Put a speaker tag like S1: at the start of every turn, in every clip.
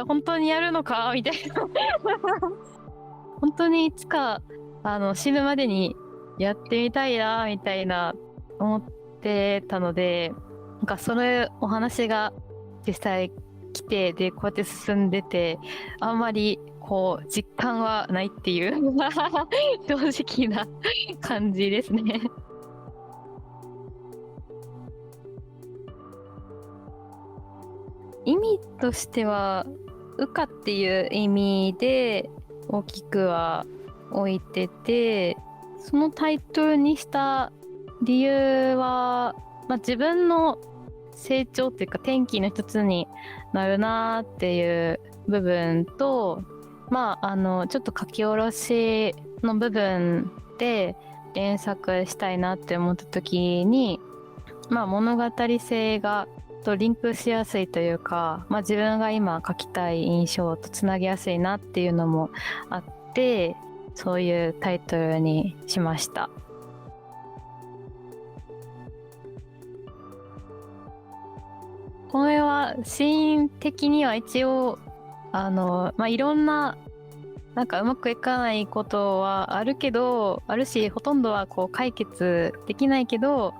S1: 本当にやるのかみたいな。本当にいつか死ぬまでにやってみたいなみたいな思ってたので、なんかそれお話が実際来て、でこうやって進んでて、あんまりこう実感はないっていう正直な感じですね。意味としては羽化っていう意味で大きくは置いてて、そのタイトルにした理由は、自分の成長っていうか転機の一つになるなっていう部分と、ちょっと書き下ろしの部分で原作したいなって思った時に、物語性がとリンクしやすいというか、自分が今書きたい印象とつなぎやすいなっていうのもあって、そういうタイトルにしました。これはシーン的には一応いろんななんかうまくいかないことはあるし、ほとんどはこう解決できないけど、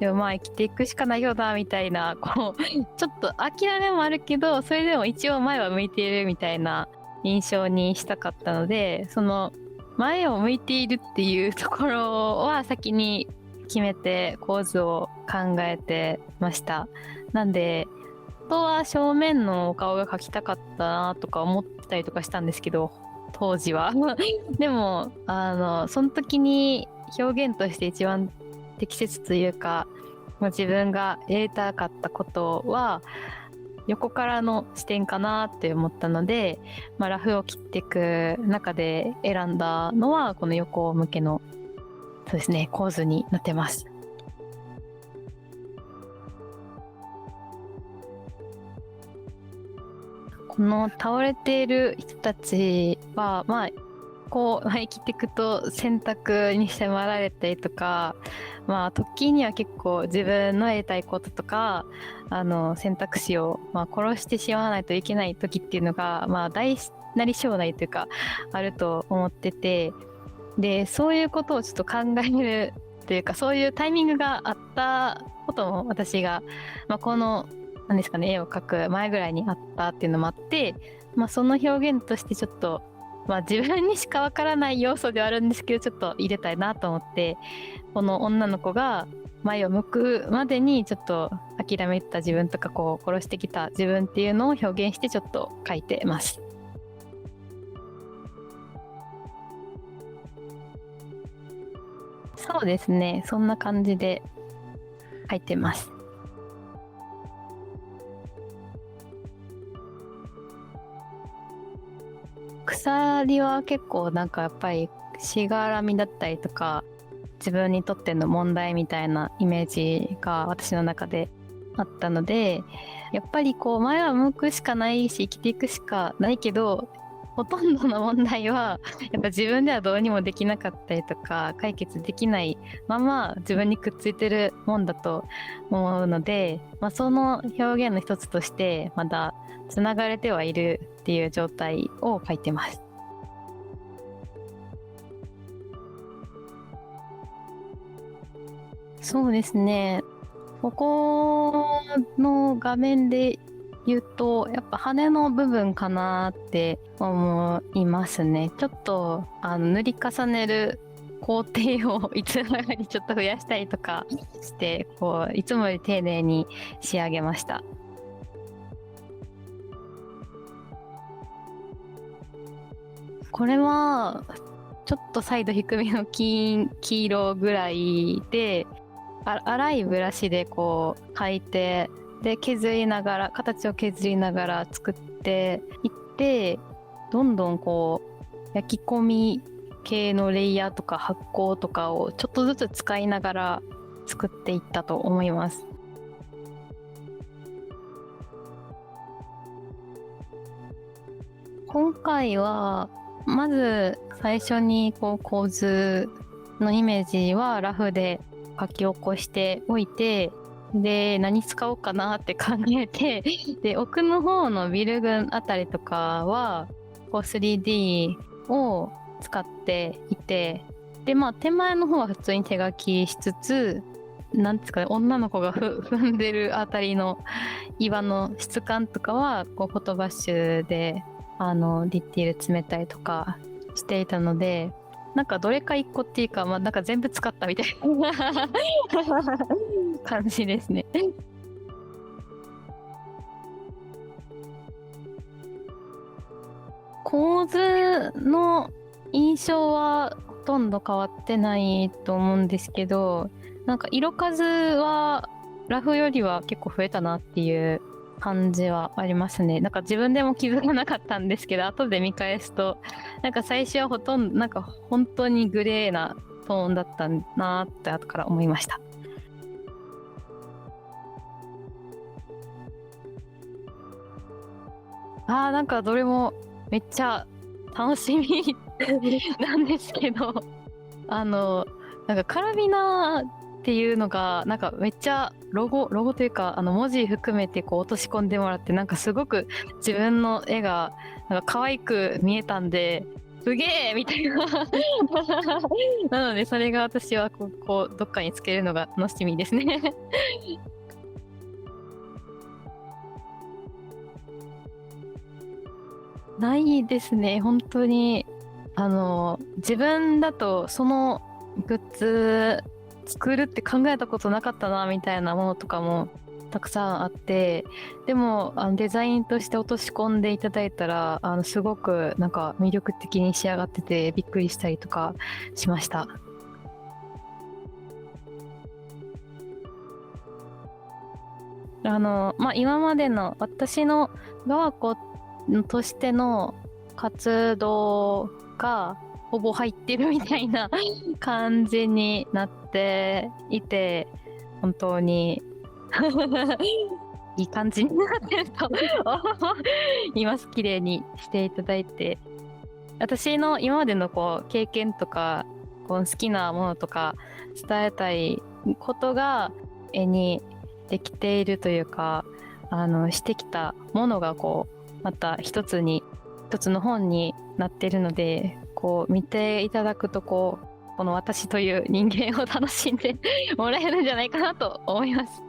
S1: でも生きていくしかないよなみたいな、こうちょっと諦めもあるけど、それでも一応前は向いているみたいな印象にしたかったので、その前を向いているっていうところは先に決めて構図を考えてました。なんで本当は正面のお顔が描きたかったなとか思ったりとかしたんですけど、当時はでもその時に表現として一番適切というか、自分がやりたかったことは横からの視点かなって思ったので、ラフを切っていく中で選んだのはこの横向けのそうですね構図になってます。この倒れている人たちはこう生きていくと選択に迫られたりとか、時には結構自分のやりたいこととか選択肢を殺してしまわないといけない時っていうのが大なり小なりというかあると思ってて、でそういうことをちょっと考えるというか、そういうタイミングがあったことも私が、この何ですかね、絵を描く前ぐらいにあったっていうのもあって、その表現としてちょっと自分にしかわからない要素ではあるんですけど、ちょっと入れたいなと思って、この女の子が前を向くまでにちょっと諦めた自分とかこう殺してきた自分っていうのを表現してちょっと描いてます。そうですね、そんな感じで描いてます。鎖は結構なんかやっぱりしがらみだったりとか、自分にとっての問題みたいなイメージが私の中であったので、やっぱりこう前は向くしかないし生きていくしかないけど、ほとんどの問題はやっぱ自分ではどうにもできなかったりとか解決できないまま自分にくっついてるもんだと思うので、その表現の一つとしてまだつながれてはいるっていう状態を書いてます。そうですね、ここの画面で言うとやっぱ羽の部分かなって思いますね。ちょっと塗り重ねる工程をいつもよりちょっと増やしたりとかしてこういつもより丁寧に仕上げました。これはちょっとサイド低めの黄色ぐらいで、粗いブラシでこう描いて、で削りながら形を削りながら作っていって、どんどんこう焼き込み系のレイヤーとか発酵とかをちょっとずつ使いながら作っていったと思います。今回はまず最初にこう構図のイメージはラフで書き起こしておいて、で何使おうかなって考えてで奥の方のビル群あたりとかはこう 3D を使っていて、でまあ手前の方は普通に手書きしつつ、なんですかね、女の子が踏んでるあたりの岩の質感とかはこうフォトバッシュでディティール詰めたりとかしていたので、なんかどれか一個っていうか、まあなんか全部使ったみたいな感じですね。構図の印象はほとんど変わってないと思うんですけど、なんか色数はラフよりは結構増えたなっていう感じはありますね。なんか自分でも気づかなかったんですけど、後で見返すと、なんか最初はほとんどなんか本当にグレーなトーンだったなって後から思いました。なんかどれもめっちゃ楽しみなんですけど、なんかカラビナっていうのがなんかめっちゃロゴというか文字含めてこう落とし込んでもらって、なんかすごく自分の絵がなんか可愛く見えたんで、すげえみたいななのでそれが私はこうどっかにつけるのが楽しみですね。ないですね、本当に。自分だとそのグッズ作るって考えたことなかったなみたいなものとかもたくさんあって、でもデザインとして落とし込んでいただいたらすごくなんか魅力的に仕上がっててびっくりしたりとかしました。まあ今までの私の我が子としての活動がほぼ入ってるみたいな感じになっていて、本当にいい感じになってるといます。綺麗にしていただいて、私の今までのこう経験とかこう好きなものとか伝えたいことが絵にできているというか、してきたものがこうまた一つの本になっているので、こう見ていただくとこの私という人間を楽しんでもらえるんじゃないかなと思います。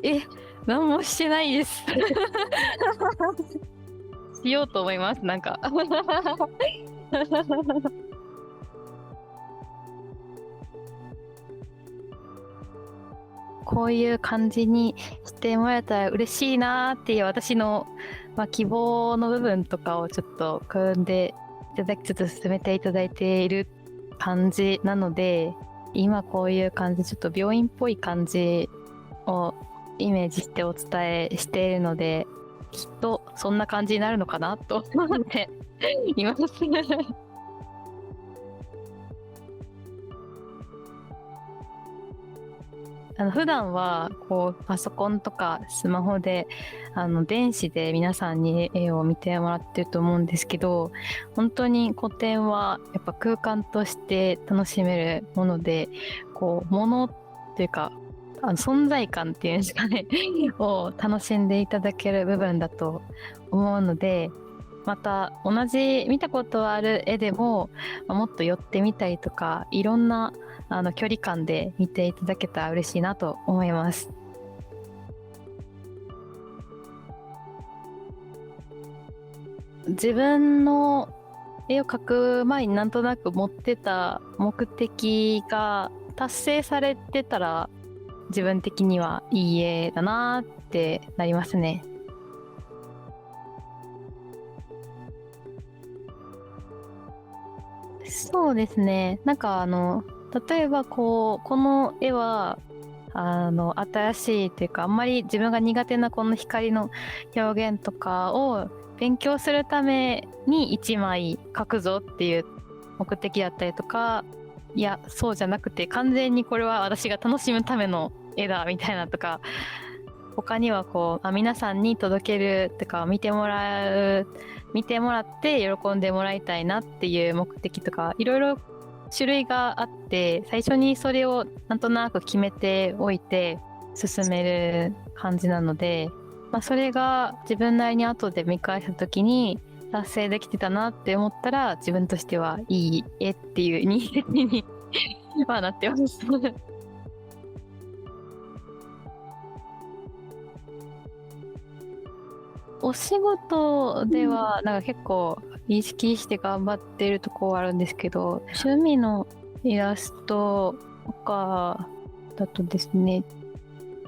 S1: え、何もしてないですしようと思います、なんかこういう感じにしてもらえたら嬉しいなっていう私の、まあ、希望の部分とかをちょっと組んでいただきつつ進めていただいている感じなので、今こういう感じ、ちょっと病院っぽい感じをイメージしてお伝えしているので、きっとそんな感じになるのかなと思っています普段はこうパソコンとかスマホで電子で皆さんに絵を見てもらってると思うんですけど、本当に個展はやっぱ空間として楽しめるもので、こう物っていうか存在感っていうんですかねを楽しんでいただける部分だと思うので、また同じ見たことある絵でももっと寄ってみたりとか、いろんな距離感で見ていただけたら嬉しいなと思います。自分の絵を描く前になんとなく持ってた目的が達成されてたら、自分的にはいい絵だなってなりますね。そうですね。なんか例えばこの絵は新しいというか、あんまり自分が苦手なこの光の表現とかを勉強するために一枚描くぞっていう目的だったりとか、いやそうじゃなくて完全にこれは私が楽しむための絵だみたいなとか、他にはこう皆さんに届けるとか見てもらって喜んでもらいたいなっていう目的とかいろいろ種類があって、最初にそれをなんとなく決めておいて進める感じなので、それが自分なりに後で見返した時に達成できてたなって思ったら、自分としてはいい絵っていう認識にはなってます。お仕事ではなんか結構意識して頑張ってるところはあるんですけど、趣味のイラストとかだとですね、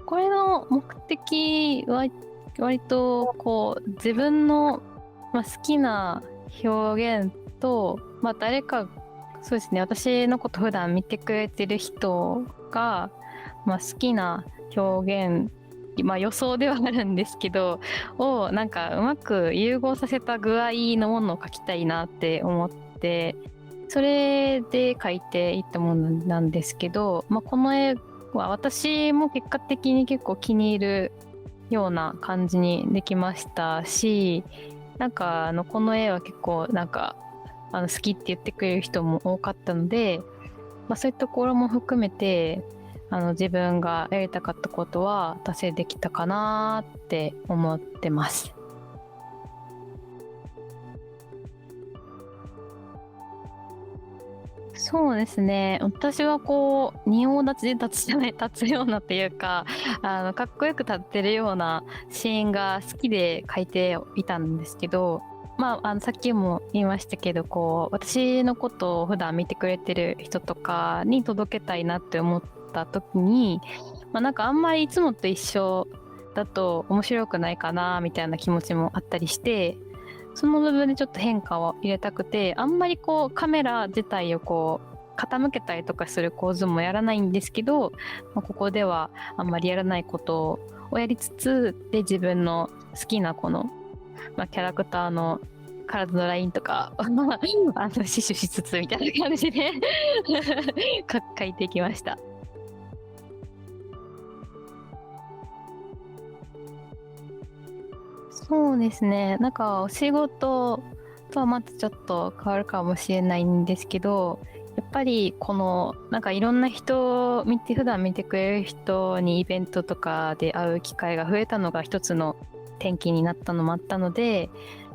S1: これの目的は割とこう自分の、好きな表現と、誰か、そうですね、私のこと普段見てくれてる人が、好きな表現、予想ではあるんですけどをなんかうまく融合させた具合のものを描きたいなって思って、それで描いていったものなんですけど、この絵は私も結果的に結構気に入るような感じにできましたし、なんかこの絵は結構なんか好きって言ってくれる人も多かったので、そういうところも含めて自分がやりたかったことは達成できたかなって思ってます。そうですね。私はこう仁王立ちで立つようなっていうか、かっこよく立ってるようなシーンが好きで描いていたんですけど、さっきも言いましたけど、こう私のことを普段見てくれてる人とかに届けたいなって思った時に、なんかあんまりいつもと一緒だと面白くないかなみたいな気持ちもあったりして、その部分でちょっと変化を入れたくて、あんまりこうカメラ自体をこう傾けたりとかする構図もやらないんですけど、ここではあんまりやらないことをやりつつで、自分の好きなこの、キャラクターの体のラインとか死守しつつみたいな感じで描いていきました。そうですね。なんかお仕事とはまたちょっと変わるかもしれないんですけど、やっぱりこのなんかいろんな人普段見てくれる人にイベントとかで会う機会が増えたのが一つの転機になったのもあったので、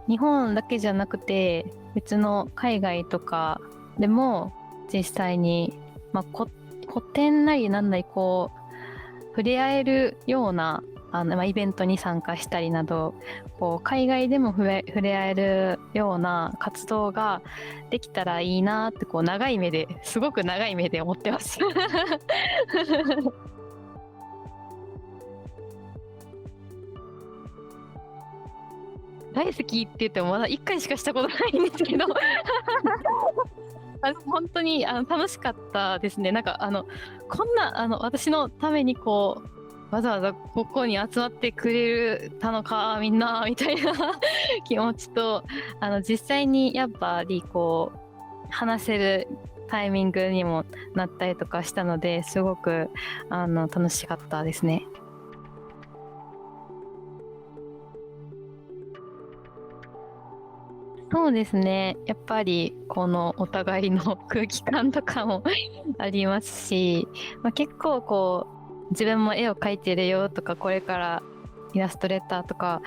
S1: 日本だけじゃなくて別の海外とかでも実際に、個展なりなんなりこう触れ合えるようなイベントに参加したりなど、こう海外でも触れ合えるような活動ができたらいいなって、こうすごく長い目で思ってます。大好きって言ってもまだ1回しかしたことないんですけど本当に楽しかったですね。なんかこんな私のためにこうわざわざここに集まってくれたのかみんなみたいな気持ちと、実際にやっぱりこう話せるタイミングにもなったりとかしたので、すごく楽しかったですね。そうですね。やっぱりこのお互いの空気感とかもありますし、結構こう自分も絵を描いてるよとか、これからイラストレーターとか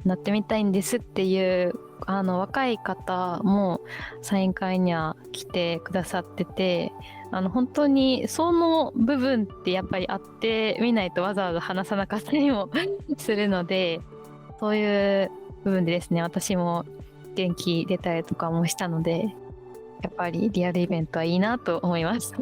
S1: なってみたいんですっていう若い方もサイン会には来てくださってて、本当にその部分ってやっぱり会ってみないとわざわざ話さなかったりもするので、そういう部分でですね、私も元気出たりとかもしたので、やっぱりリアルイベントはいいなと思います。